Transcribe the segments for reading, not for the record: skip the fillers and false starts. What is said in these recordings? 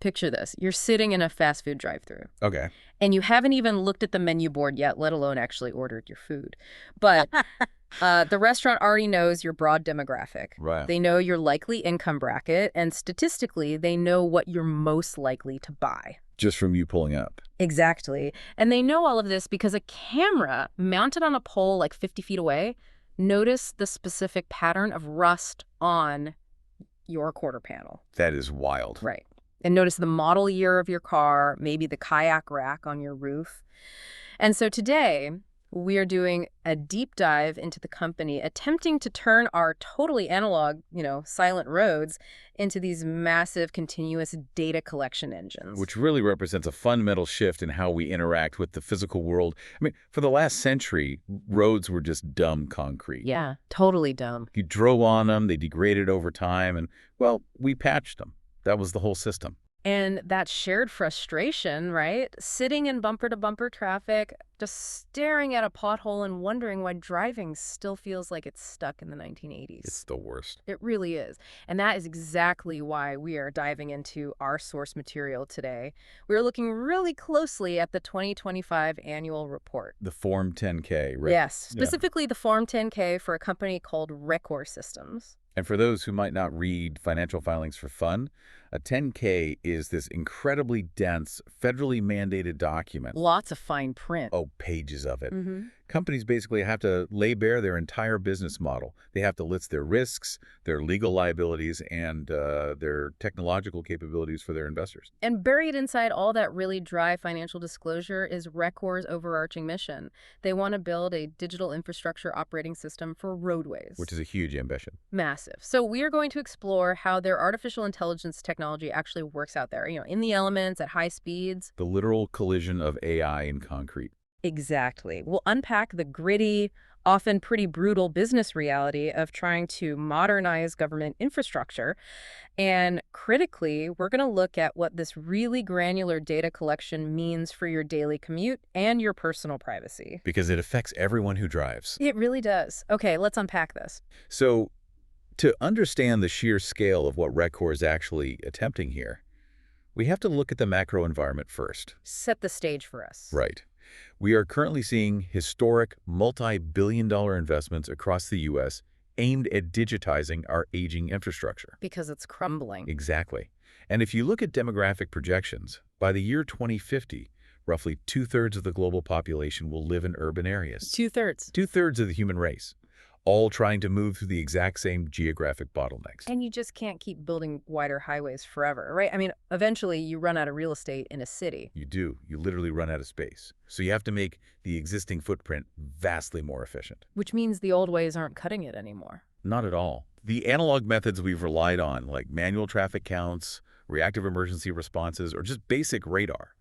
Picture this. You're sitting in a fast food drive-thru. Okay. And you haven't even looked at the menu board yet, let alone actually ordered your food. But the restaurant already knows your broad demographic. Right. They know your likely income bracket, and statistically, they know what you're most likely to buy. Just from you pulling up. Exactly. And they know all of this because a camera mounted on a pole like 50 feet away noticed the specific pattern of rust on your quarter panel. That is wild. Right. And notice the model year of your car, maybe the kayak rack on your roof. And so today, we are doing a deep dive into the company, attempting to turn our totally analog, silent roads into these massive continuous data collection engines. Which really represents a fundamental shift in how we interact with the physical world. I mean, for the last century, roads were just dumb concrete. Yeah, totally dumb. You drove on them, they degraded over time, and, well, we patched them. That was the whole system. And that shared frustration, right? Sitting in bumper-to-bumper traffic, just staring at a pothole and wondering why driving still feels like it's stuck in the 1980s. It's the worst. It really is. And that is exactly why we are diving into our source material today. We're looking really closely at the 2025 annual report. The Form 10K, right? Yes, specifically the Form 10K for a company called Rekor Systems. And for those who might not read financial filings for fun, a 10K is this incredibly dense, federally mandated document. Lots of fine print. Oh, pages of it. Mm-hmm. Companies basically have to lay bare their entire business model. They have to list their risks, their legal liabilities, and their technological capabilities for their investors. And buried inside all that really dry financial disclosure is Rekor's overarching mission. They want to build a digital infrastructure operating system for roadways. Which is a huge ambition. Massive. So we are going to explore how their artificial intelligence technology actually works out there, in the elements, at high speeds. The literal collision of AI and concrete. Exactly. We'll unpack the gritty, often pretty brutal business reality of trying to modernize government infrastructure. And critically, we're going to look at what this really granular data collection means for your daily commute and your personal privacy. Because it affects everyone who drives. It really does. Okay, let's unpack this. So, to understand the sheer scale of what Rekor is actually attempting here, we have to look at the macro environment first. Set the stage for us. Right. We are currently seeing historic, multi-billion-dollar investments across the U.S. aimed at digitizing our aging infrastructure. Because it's crumbling. Exactly. And if you look at demographic projections, by the year 2050, roughly 2/3 of the global population will live in urban areas. 2/3. 2/3 of the human race, all trying to move through the exact same geographic bottlenecks. And you just can't keep building wider highways forever, right? I mean, eventually you run out of real estate in a city. You do. You literally run out of space. So you have to make the existing footprint vastly more efficient. Which means the old ways aren't cutting it anymore. Not at all. The analog methods we've relied on, like manual traffic counts, reactive emergency responses, or just basic radar,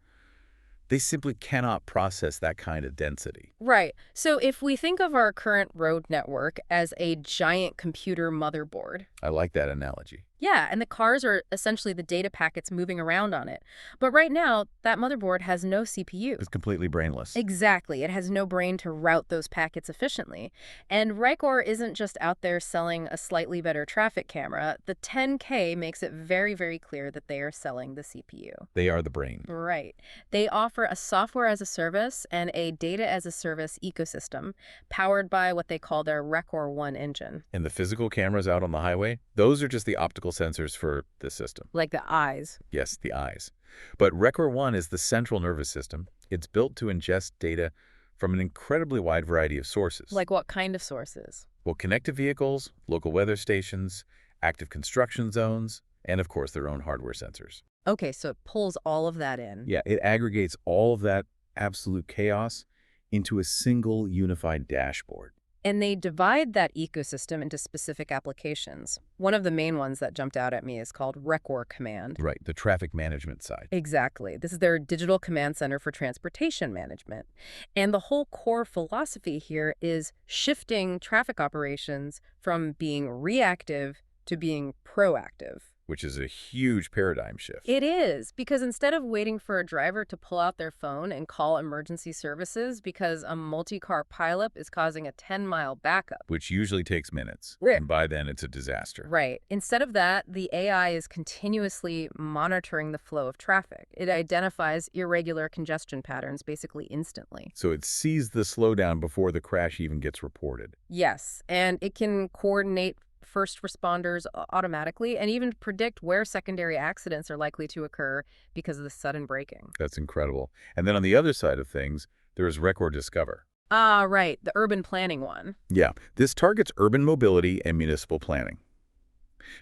they simply cannot process that kind of density. Right. So if we think of our current road network as a giant computer motherboard. I like that analogy. Yeah, and the cars are essentially the data packets moving around on it. But right now, that motherboard has no CPU. It's completely brainless. Exactly. It has no brain to route those packets efficiently. And Rekor isn't just out there selling a slightly better traffic camera. The 10K makes it very, very clear that they are selling the CPU. They are the brain. Right. They offer a software as a service and a data as a service ecosystem powered by what they call their Rekor One engine. And the physical cameras out on the highway, those are just the optical sensors for the system. Like the eyes. Yes, the eyes. But Rekor One is the central nervous system. It's built to ingest data from an incredibly wide variety of sources. Like what kind of sources? Well, connected vehicles, local weather stations, active construction zones, and of course their own hardware sensors. Okay, so it pulls all of that in. Yeah, it aggregates all of that absolute chaos into a single unified dashboard. And they divide that ecosystem into specific applications. One of the main ones that jumped out at me is called Rekor Command. Right, the traffic management side. Exactly. This is their digital command center for transportation management. And the whole core philosophy here is shifting traffic operations from being reactive to being proactive. which is a huge paradigm shift. It is, because instead of waiting for a driver to pull out their phone and call emergency services because a multi-car pileup is causing a 10-mile backup. Which usually takes minutes, Right. and by then it's a disaster. Right. Instead of that, the AI is continuously monitoring the flow of traffic. It identifies irregular congestion patterns basically instantly. So it sees the slowdown before the crash even gets reported. Yes, and it can coordinate first responders automatically and even predict where secondary accidents are likely to occur because of the sudden braking. That's incredible. And then on the other side of things, there is Rekor Discover. Ah, right, the urban planning one. Yeah, this targets urban mobility and municipal planning.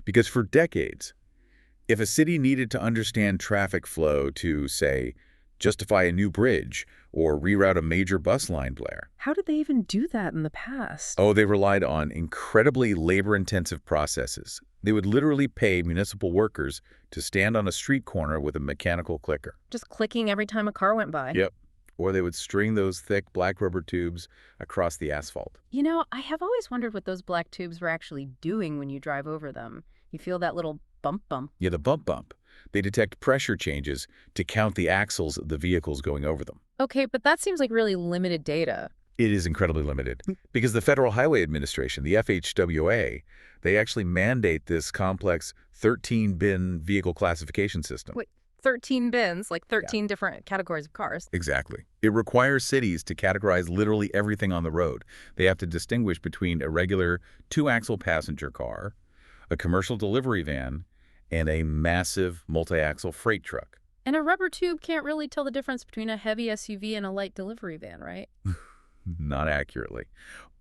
Because for decades, if a city needed to understand traffic flow to, say, justify a new bridge or reroute a major bus line, Blair. How did they even do that in the past? Oh, they relied on incredibly labor-intensive processes. They would literally pay municipal workers to stand on a street corner with a mechanical clicker. Just clicking every time a car went by. Yep. Or they would string those thick black rubber tubes across the asphalt. You know, I have always wondered what those black tubes were actually doing when you drive over them. You feel that little bump. Yeah, the bump. They detect pressure changes to count the axles of the vehicles going over them. Okay, but that seems like really limited data. It is incredibly limited because the Federal Highway Administration, the FHWA, they actually mandate this complex 13-bin vehicle classification system. Wait, 13 bins, like 13 different categories of cars. Exactly. It requires cities to categorize literally everything on the road. They have to distinguish between a regular two-axle passenger car, a commercial delivery van, and a massive multi-axle freight truck. And a rubber tube can't really tell the difference between a heavy SUV and a light delivery van, right? Not accurately.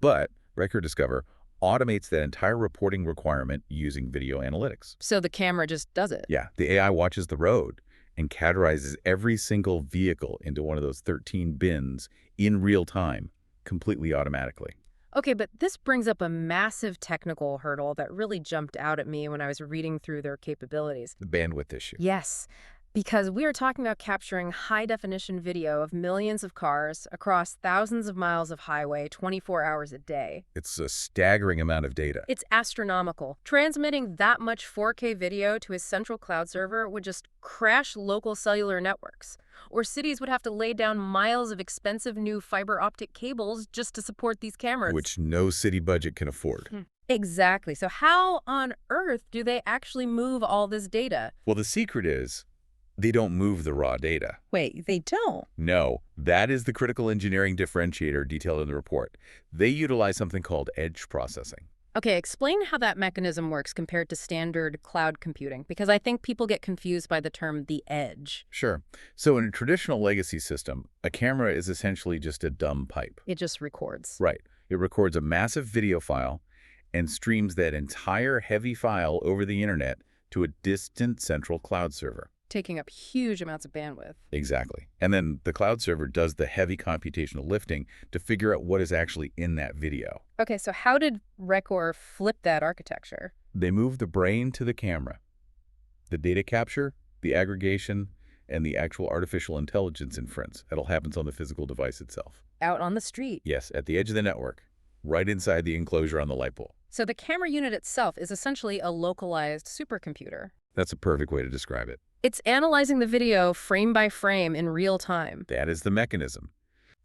But Rekor Discover automates that entire reporting requirement using video analytics. So the camera just does it. Yeah, the AI watches the road and categorizes every single vehicle into one of those 13 bins in real time, completely automatically. Okay, but this brings up a massive technical hurdle that really jumped out at me when I was reading through their capabilities. The bandwidth issue. Yes, because we are talking about capturing high-definition video of millions of cars across thousands of miles of highway 24 hours a day. It's a staggering amount of data. It's astronomical. Transmitting that much 4K video to a central cloud server would just crash local cellular networks. Or cities would have to lay down miles of expensive new fiber optic cables just to support these cameras. Which no city budget can afford. Exactly. So how on earth do they actually move all this data? Well, the secret is they don't move the raw data. Wait, they don't? No, that is the critical engineering differentiator detailed in the report. They utilize something called edge processing. Okay, explain how that mechanism works compared to standard cloud computing, because I think people get confused by the term the edge. Sure. So in a traditional legacy system, a camera is essentially just a dumb pipe. It just records. Right. It records a massive video file and streams that entire heavy file over the internet to a distant central cloud server. Taking up huge amounts of bandwidth. Exactly. And then the cloud server does the heavy computational lifting to figure out what is actually in that video. Okay, so how did Rekor flip that architecture? They move the brain to the camera. The data capture, the aggregation, and the actual artificial intelligence inference. That all happens on the physical device itself. Out on the street. Yes, at the edge of the network, right inside the enclosure on the light pole. So the camera unit itself is essentially a localized supercomputer. That's a perfect way to describe it. It's analyzing the video frame by frame in real time. That is the mechanism.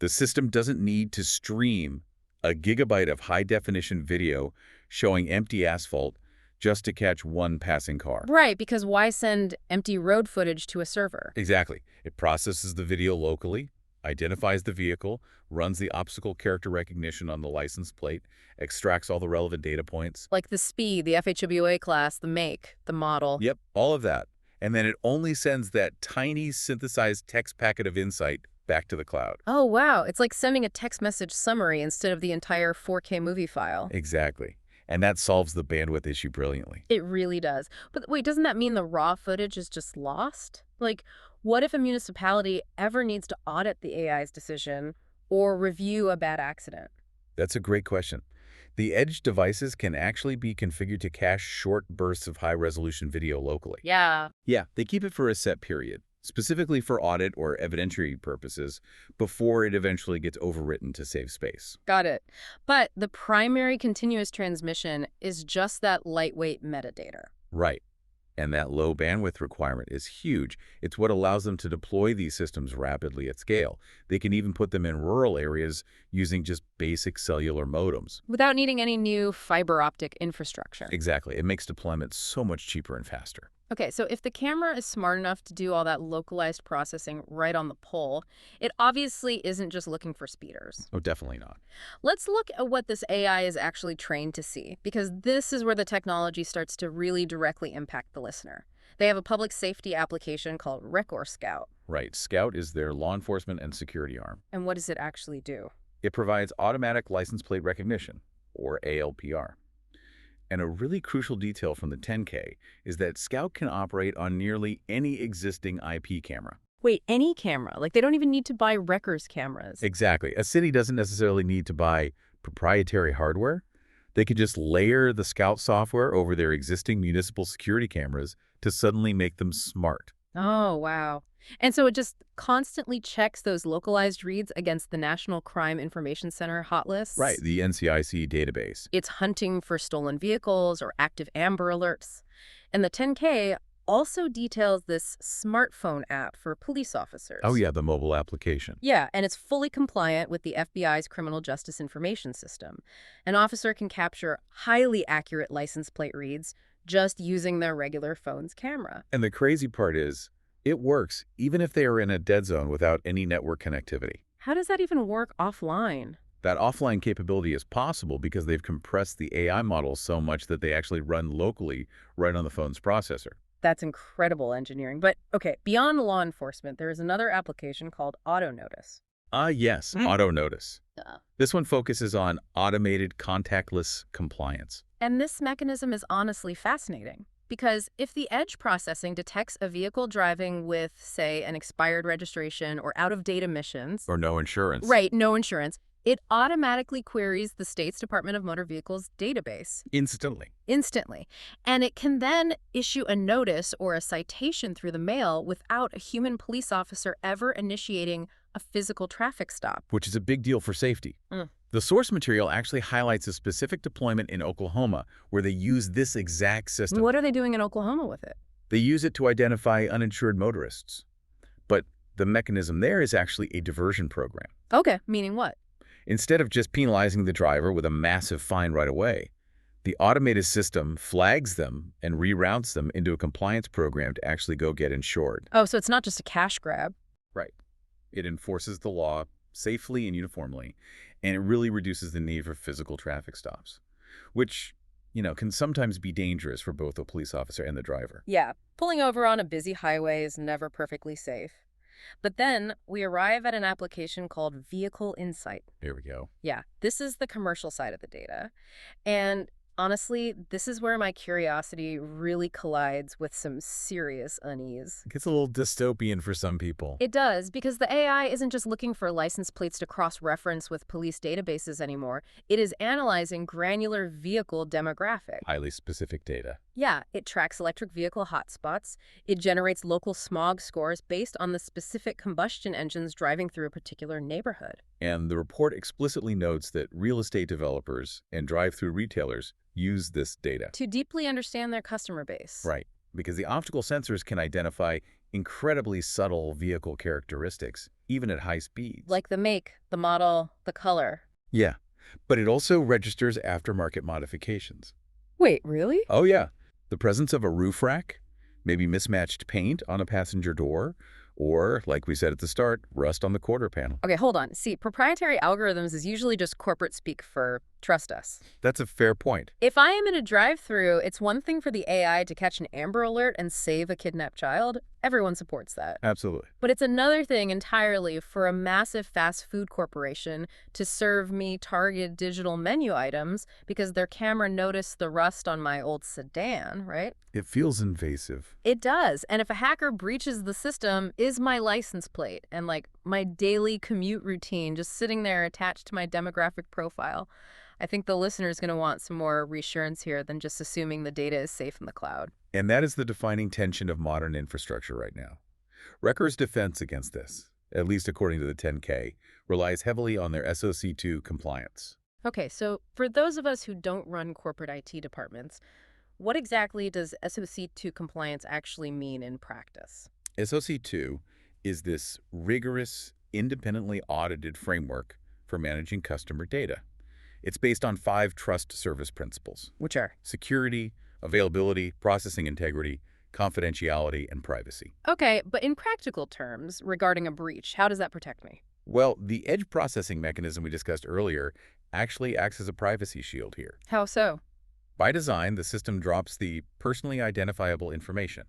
The system doesn't need to stream a gigabyte of high-definition video showing empty asphalt just to catch one passing car. Right, because why send empty road footage to a server? Exactly. It processes the video locally, identifies the vehicle, runs the obstacle character recognition on the license plate, extracts all the relevant data points. Like the speed, the FHWA class, the make, the model. Yep, all of that. And then it only sends that tiny synthesized text packet of insight back to the cloud. Oh, wow. It's like sending a text message summary instead of the entire 4K movie file. Exactly. And that solves the bandwidth issue brilliantly. It really does. But wait, doesn't that mean the raw footage is just lost? Like, what if a municipality ever needs to audit the AI's decision or review a bad accident? That's a great question. The edge devices can actually be configured to cache short bursts of high-resolution video locally. Yeah. Yeah, they keep it for a set period, specifically for audit or evidentiary purposes, before it eventually gets overwritten to save space. Got it. But the primary continuous transmission is just that lightweight metadata. Right. And that low bandwidth requirement is huge. It's what allows them to deploy these systems rapidly at scale. They can even put them in rural areas using just basic cellular modems. Without needing any new fiber optic infrastructure. Exactly. It makes deployment so much cheaper and faster. Okay, so if the camera is smart enough to do all that localized processing right on the pole, it obviously isn't just looking for speeders. Oh, definitely not. Let's look at what this AI is actually trained to see, because this is where the technology starts to really directly impact the listener. They have a public safety application called Rekor Scout. Right. Scout is their law enforcement and security arm. And what does it actually do? It provides automatic license plate recognition, or ALPR. And a really crucial detail from the 10K is that Scout can operate on nearly any existing IP camera. Wait, any camera? Like they don't even need to buy Rekor's cameras. Exactly. A city doesn't necessarily need to buy proprietary hardware. They could just layer the Scout software over their existing municipal security cameras to suddenly make them smart. Oh, wow. And so it just constantly checks those localized reads against the National Crime Information Center hot lists? Right, the NCIC database. It's hunting for stolen vehicles or active Amber Alerts. And the 10K also details this smartphone app for police officers. Oh yeah, the mobile application. Yeah, and it's fully compliant with the FBI's Criminal Justice Information System. An officer can capture highly accurate license plate reads just using their regular phone's camera. And the crazy part is, it works even if they are in a dead zone without any network connectivity. How does that even work offline? That offline capability is possible because they've compressed the AI models so much that they actually run locally right on the phone's processor. That's incredible engineering. But, okay, beyond law enforcement, there is another application called Auto Notice. Yes, Auto Notice. Yeah. This one focuses on automated contactless compliance. And this mechanism is honestly fascinating. Because if the edge processing detects a vehicle driving with, say, an expired registration or out-of-date emissions... Or no insurance. Right, no insurance. It automatically queries the state's Department of Motor Vehicles database. Instantly. Instantly. And it can then issue a notice or a citation through the mail without a human police officer ever initiating a physical traffic stop. Which is a big deal for safety. The source material actually highlights a specific deployment in Oklahoma where they use this exact system. What are they doing in Oklahoma with it? They use it to identify uninsured motorists. But the mechanism there is actually a diversion program. Okay, meaning what? Instead of just penalizing the driver with a massive fine right away, the automated system flags them and reroutes them into a compliance program to actually go get insured. Oh, so it's not just a cash grab. Right. It enforces the law safely and uniformly, and it really reduces the need for physical traffic stops, which, can sometimes be dangerous for both the police officer and the driver. Yeah, pulling over on a busy highway is never perfectly safe. But then we arrive at an application called Vehicle Insight. Here we go. Yeah, this is the commercial side of the data. And honestly, this is where my curiosity really collides with some serious unease. It gets a little dystopian for some people. It does, because the AI isn't just looking for license plates to cross-reference with police databases anymore. It is analyzing granular vehicle demographic. Highly specific data. Yeah, it tracks electric vehicle hotspots. It generates local smog scores based on the specific combustion engines driving through a particular neighborhood. And the report explicitly notes that real estate developers and drive-through retailers use this data to deeply understand their customer base. Right, because the optical sensors can identify incredibly subtle vehicle characteristics, even at high speeds. Like the make, the model, the color. Yeah, but it also registers aftermarket modifications. Wait, really? Oh yeah, the presence of a roof rack, maybe mismatched paint on a passenger door, or, like we said at the start, rust on the quarter panel. Okay, hold on. See, proprietary algorithms is usually just corporate speak for trust us. That's a fair point. If I am in a drive-through, it's one thing for the AI to catch an Amber Alert and save a kidnapped child. Everyone supports that. Absolutely. But it's another thing entirely for a massive fast food corporation to serve me targeted digital menu items because their camera noticed the rust on my old sedan, right? It feels invasive. It does. And if a hacker breaches the system, is my license plate and my daily commute routine just sitting there attached to my demographic profile. I think the listener is going to want some more reassurance here than just assuming the data is safe in the cloud. And that is the defining tension of modern infrastructure right now. Rekor's defense against this, at least according to the 10K, relies heavily on their SOC 2 compliance. Okay, so for those of us who don't run corporate IT departments, What exactly does SOC2 compliance actually mean in practice? SOC2 is this rigorous, independently audited framework for managing customer data. It's based on 5 trust service principles: Which are? security, availability, processing integrity, confidentiality, and privacy. Okay, but in practical terms, regarding a breach, how does that protect me? Well, the edge processing mechanism we discussed earlier actually acts as a privacy shield here. How so? By design, the system drops the personally identifiable information,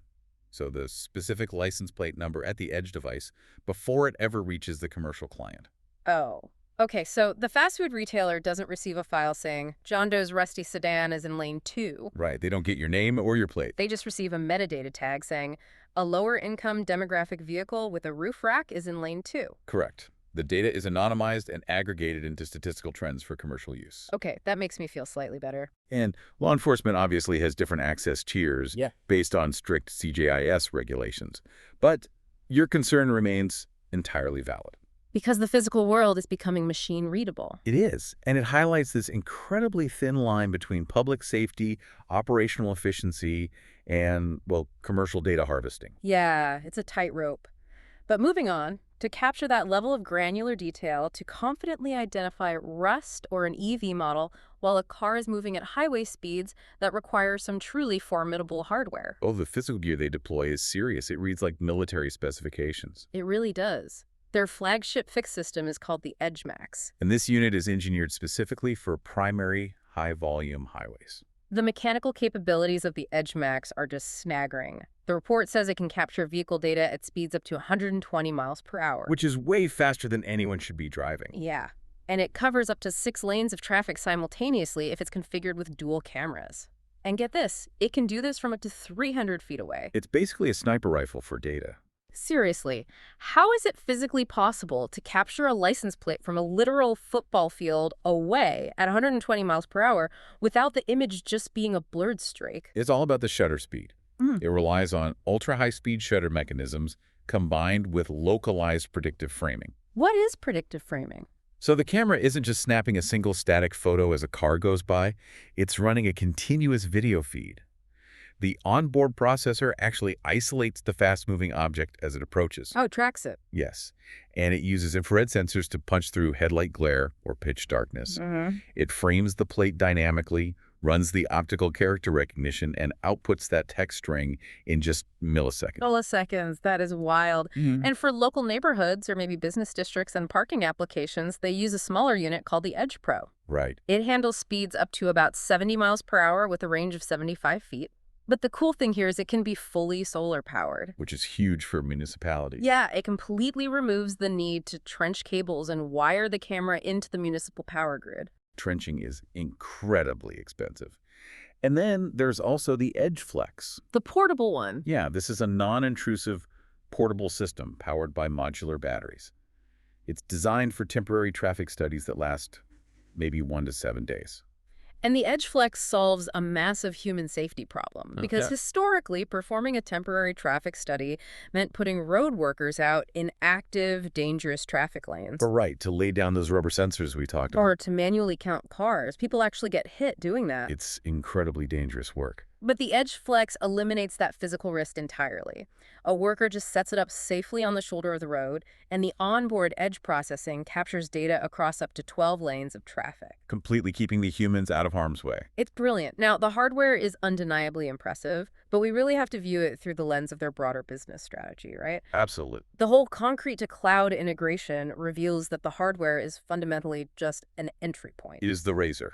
so the specific license plate number at the edge device, before it ever reaches the commercial client. Oh. Okay, so the fast food retailer doesn't receive a file saying, John Doe's rusty sedan is in lane 2. Right, they don't get your name or your plate. They just receive a metadata tag saying, a lower income demographic vehicle with a roof rack is in lane 2. Correct. The data is anonymized and aggregated into statistical trends for commercial use. Okay, that makes me feel slightly better. And law enforcement obviously has different access tiers based on strict CJIS regulations. But your concern remains entirely valid. Because the physical world is becoming machine readable. It is, and it highlights this incredibly thin line between public safety, operational efficiency, and, well, commercial data harvesting. Yeah, it's a tightrope. But moving on, to capture that level of granular detail to confidently identify rust or an EV model while a car is moving at highway speeds that require some truly formidable hardware. Oh, the physical gear they deploy is serious. It reads like military specifications. It really does. Their flagship fix system is called the EdgeMax. And this unit is engineered specifically for primary high-volume highways. The mechanical capabilities of the EdgeMax are just staggering. The report says it can capture vehicle data at speeds up to 120 miles per hour. Which is way faster than anyone should be driving. Yeah. And it covers up to 6 lanes of traffic simultaneously if it's configured with dual cameras. And get this, it can do this from up to 300 feet away. It's basically a sniper rifle for data. Seriously, how is it physically possible to capture a license plate from a literal football field away at 120 miles per hour without the image just being a blurred streak? It's all about the shutter speed. It relies on ultra-high-speed shutter mechanisms combined with localized predictive framing. What is predictive framing? So the camera isn't just snapping a single static photo as a car goes by, it's running a continuous video feed. The onboard processor actually isolates the fast-moving object as it approaches. Oh, it tracks it. Yes, and it uses infrared sensors to punch through headlight glare or pitch darkness. It frames the plate dynamically, runs the optical character recognition, and outputs that text string in just milliseconds. Milliseconds, that is wild. And for local neighborhoods or maybe business districts and parking applications, they use a smaller unit called the Edge Pro. Right. It handles speeds up to about 70 miles per hour with a range of 75 feet. But the cool thing here is it can be fully solar powered. Which is huge for municipalities. Yeah, it completely removes the need to trench cables and wire the camera into the municipal power grid. Trenching is incredibly expensive. And then there's also the Edge Flex. The portable one. Yeah, this is a non-intrusive portable system powered by modular batteries. It's designed for temporary traffic studies that last maybe 1 to 7 days. And the Edge Flex solves a massive human safety problem because historically, performing a temporary traffic study meant putting road workers out in active, dangerous traffic lanes. Right, to lay down those rubber sensors we talked about. Or to manually count cars. People actually get hit doing that. It's incredibly dangerous work. But the Edge Flex eliminates that physical risk entirely. A worker just sets it up safely on the shoulder of the road, and the onboard edge processing captures data across up to 12 lanes of traffic. Completely keeping the humans out of harm's way. It's brilliant. Now, the hardware is undeniably impressive, but we really have to view it through the lens of their broader business strategy, right? Absolutely. The whole concrete-to-cloud integration reveals that the hardware is fundamentally just an entry point. It is the razor.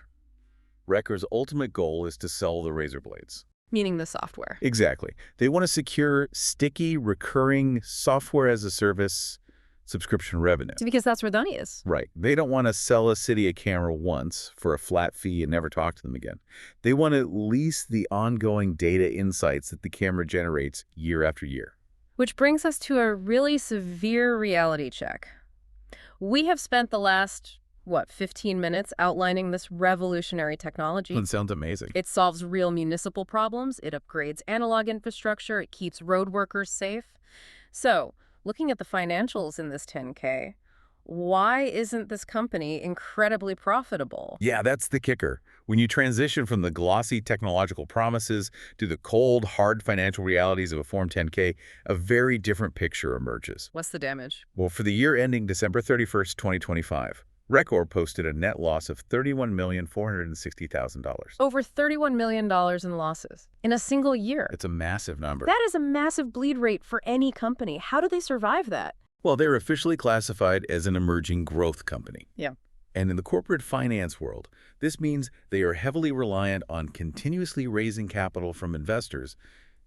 Rekor's ultimate goal is to sell the razor blades. Meaning the software. Exactly. They want to secure sticky, recurring software-as-a-service subscription revenue. Because that's where the money is. Right. They don't want to sell a city a camera once for a flat fee and never talk to them again. They want to lease the ongoing data insights that the camera generates year after year. Which brings us to a really severe reality check. We have spent the last 15 minutes outlining this revolutionary technology. That sounds amazing. It solves real municipal problems, it upgrades analog infrastructure, it keeps road workers safe. So, looking at the financials in this 10K, Why isn't this company incredibly profitable? Yeah, that's the kicker. When you transition from the glossy technological promises to the cold, hard financial realities of a Form 10K, a very different picture emerges. What's the damage? Well, for the year ending December 31st, 2025, Rekor posted a net loss of $31,460,000. Over $31 million in losses in a single year. It's a massive number. That is a massive bleed rate for any company. How do they survive that? Well, they're officially classified as an emerging growth company. Yeah. And in the corporate finance world, this means they are heavily reliant on continuously raising capital from investors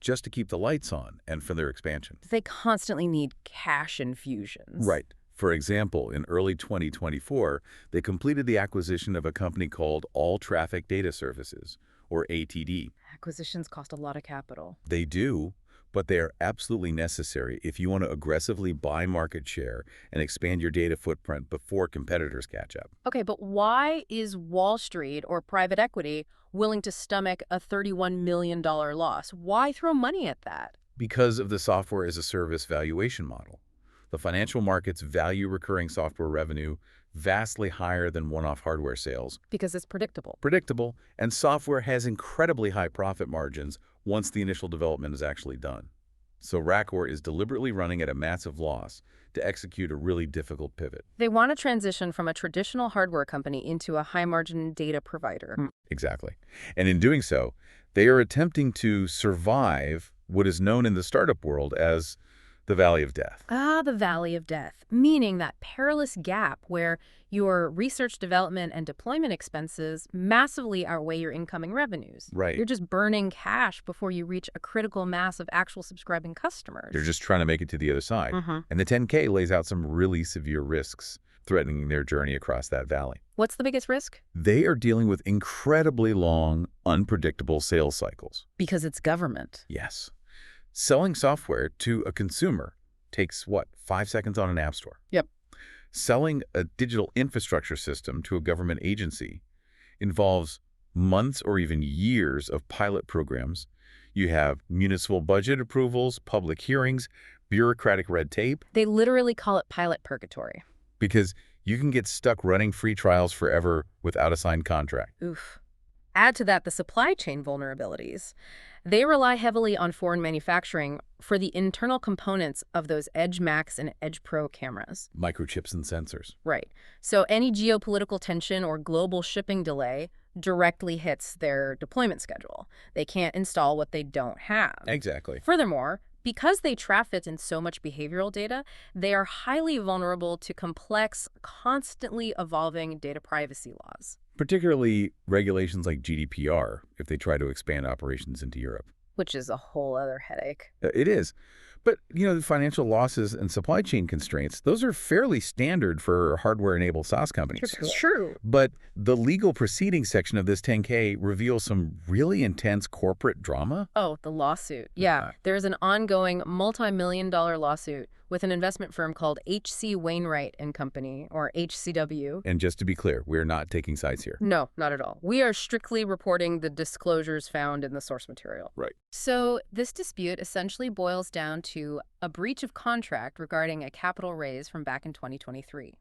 just to keep the lights on and for their expansion. They constantly need cash infusions. Right. For example, in early 2024, they completed the acquisition of a company called All Traffic Data Services, or ATD. Acquisitions cost a lot of capital. They do, but they are absolutely necessary if you want to aggressively buy market share and expand your data footprint before competitors catch up. Okay, but why is Wall Street or private equity willing to stomach a $31 million loss? Why throw money at that? Because of the software as a service valuation model. The financial markets value recurring software revenue vastly higher than one-off hardware sales. Because it's predictable. Predictable, and software has incredibly high profit margins once the initial development is actually done. So Rekor is deliberately running at a massive loss to execute a really difficult pivot. They want to transition from a traditional hardware company into a high-margin data provider. Exactly. And in doing so, they are attempting to survive what is known in the startup world as the Valley of Death. Ah, the Valley of Death, meaning that perilous gap where your research, development, and deployment expenses massively outweigh your incoming revenues. Right. You're just burning cash before you reach a critical mass of actual subscribing customers. They're just trying to make it to the other side. And the 10K lays out some really severe risks threatening their journey across that valley. What's the biggest risk? They are dealing with incredibly long, unpredictable sales cycles. Because it's government. Yes. Selling software to a consumer takes, 5 seconds on an app store? Yep. Selling a digital infrastructure system to a government agency involves months or even years of pilot programs. You have municipal budget approvals, public hearings, bureaucratic red tape. They literally call it pilot purgatory. Because you can get stuck running free trials forever without a signed contract. Oof. Add to that the supply chain vulnerabilities. They rely heavily on foreign manufacturing for the internal components of those Edge Max and Edge Pro cameras. Microchips and sensors. Right. So any geopolitical tension or global shipping delay directly hits their deployment schedule. They can't install what they don't have. Exactly. Furthermore, because they traffic in so much behavioral data, they are highly vulnerable to complex, constantly evolving data privacy laws. Particularly regulations like GDPR if they try to expand operations into Europe. Which is a whole other headache. It is. But, the financial losses and supply chain constraints, those are fairly standard for hardware-enabled SaaS companies. True. But the legal proceedings section of this 10K reveals some really intense corporate drama. Oh, the lawsuit. Yeah, there's an ongoing multi-million-dollar lawsuit with an investment firm called H.C. Wainwright & Company, or HCW. And just to be clear, we're not taking sides here. No, not at all. We are strictly reporting the disclosures found in the source material. Right. So this dispute essentially boils down to a breach of contract regarding a capital raise from back in 2023.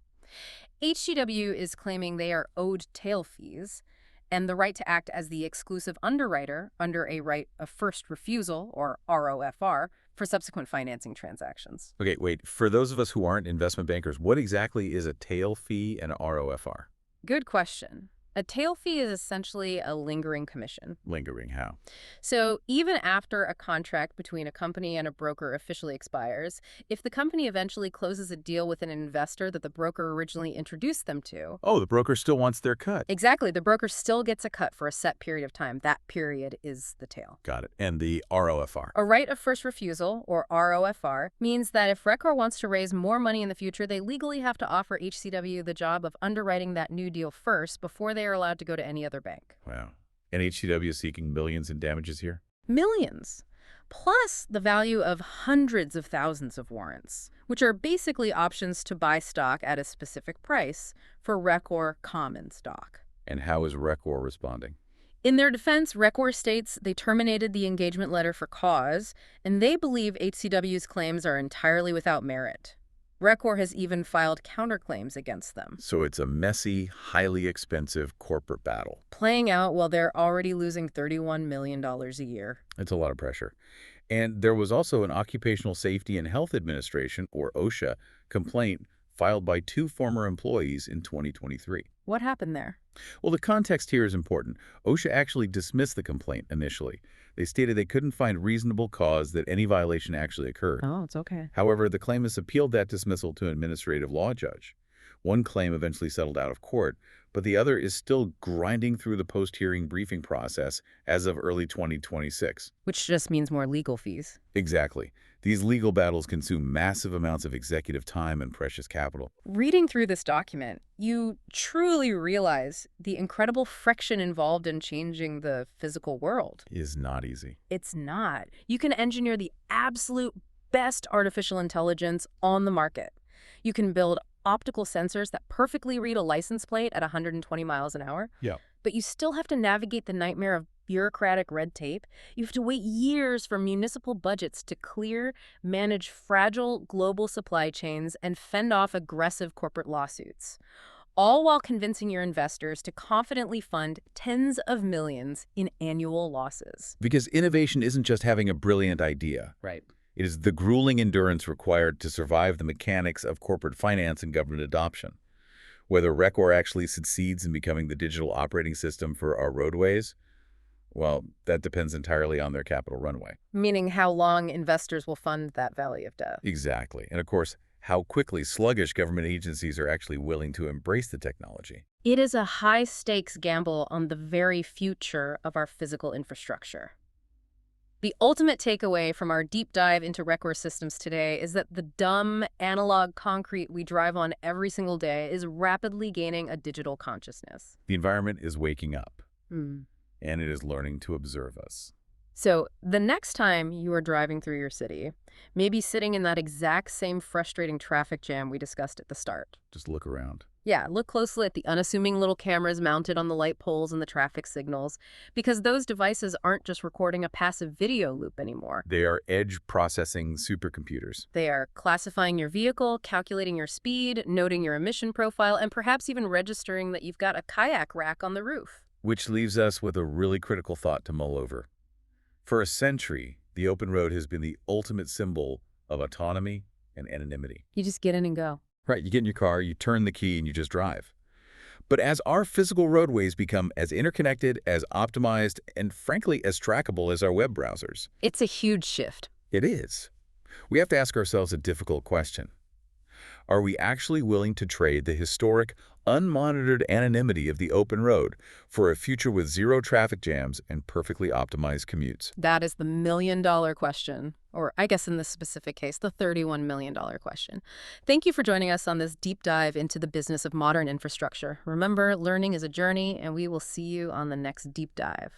HCW is claiming they are owed tail fees and the right to act as the exclusive underwriter under a right of first refusal, or ROFR, for subsequent financing transactions. Okay, wait. For those of us who aren't investment bankers, what exactly is a tail fee and a ROFR? Good question. A tail fee is essentially a lingering commission. Lingering how? So even after a contract between a company and a broker officially expires, if the company eventually closes a deal with an investor that the broker originally introduced them to... Oh, the broker still wants their cut. Exactly. The broker still gets a cut for a set period of time. That period is the tail. Got it. And the ROFR? A right of first refusal, or ROFR, means that if Rekor wants to raise more money in the future, they legally have to offer HCW the job of underwriting that new deal first before they are allowed to go to any other bank. Wow. And HCW is seeking millions in damages here? Millions. Plus the value of hundreds of thousands of warrants, which are basically options to buy stock at a specific price for Rekor Common stock. And how is Rekor responding? In their defense, Rekor states they terminated the engagement letter for cause, and they believe HCW's claims are entirely without merit. Rekor has even filed counterclaims against them, So it's a messy, highly expensive corporate battle. playing out while they're already losing $31 million a year. It's a lot of pressure. And there was also an Occupational Safety and Health Administration, or OSHA, complaint filed by 2 former employees in 2023. What happened there? Well, the context here is important. OSHA actually dismissed the complaint initially. They stated they couldn't find reasonable cause that any violation actually occurred. Oh, it's okay. However, the claimants appealed that dismissal to an administrative law judge. One claim eventually settled out of court, but the other is still grinding through the post-hearing briefing process as of early 2026. Which just means more legal fees. Exactly. These legal battles consume massive amounts of executive time and precious capital. Reading through this document, you truly realize the incredible friction involved in changing the physical world. Is not easy. It's not. You can engineer the absolute best artificial intelligence on the market. You can build optical sensors that perfectly read a license plate at 120 miles an hour. Yeah. But you still have to navigate the nightmare of bureaucratic red tape. You have to wait years for municipal budgets to clear, manage fragile global supply chains, and fend off aggressive corporate lawsuits, all while convincing your investors to confidently fund tens of millions in annual losses. Because innovation isn't just having a brilliant idea. Right. It is the grueling endurance required to survive the mechanics of corporate finance and government adoption. Whether Rekor actually succeeds in becoming the digital operating system for our roadways, well, that depends entirely on their capital runway. Meaning how long investors will fund that valley of death. Exactly. And of course, how quickly sluggish government agencies are actually willing to embrace the technology. It is a high-stakes gamble on the very future of our physical infrastructure. The ultimate takeaway from our deep dive into Rekor Systems today is that the dumb, analog concrete we drive on every single day is rapidly gaining a digital consciousness. The environment is waking up, and it is learning to observe us. So the next time you are driving through your city, maybe sitting in that exact same frustrating traffic jam we discussed at the start. Just look around. Yeah, look closely at the unassuming little cameras mounted on the light poles and the traffic signals, because those devices aren't just recording a passive video loop anymore. They are edge processing supercomputers. They are classifying your vehicle, calculating your speed, noting your emission profile, and perhaps even registering that you've got a kayak rack on the roof. Which leaves us with a really critical thought to mull over. For a century, the open road has been the ultimate symbol of autonomy and anonymity. You just get in and go. Right, you get in your car, you turn the key, and you just drive. But as our physical roadways become as interconnected, as optimized, and frankly, as trackable as our web browsers, It's a huge shift. it is. We have to ask ourselves a difficult question. Are we actually willing to trade the historic, unmonitored anonymity of the open road for a future with zero traffic jams and perfectly optimized commutes? That is the million-dollar question, or I guess in this specific case, the $31 million question. Thank you for joining us on this deep dive into the business of modern infrastructure. Remember, learning is a journey, and we will see you on the next deep dive.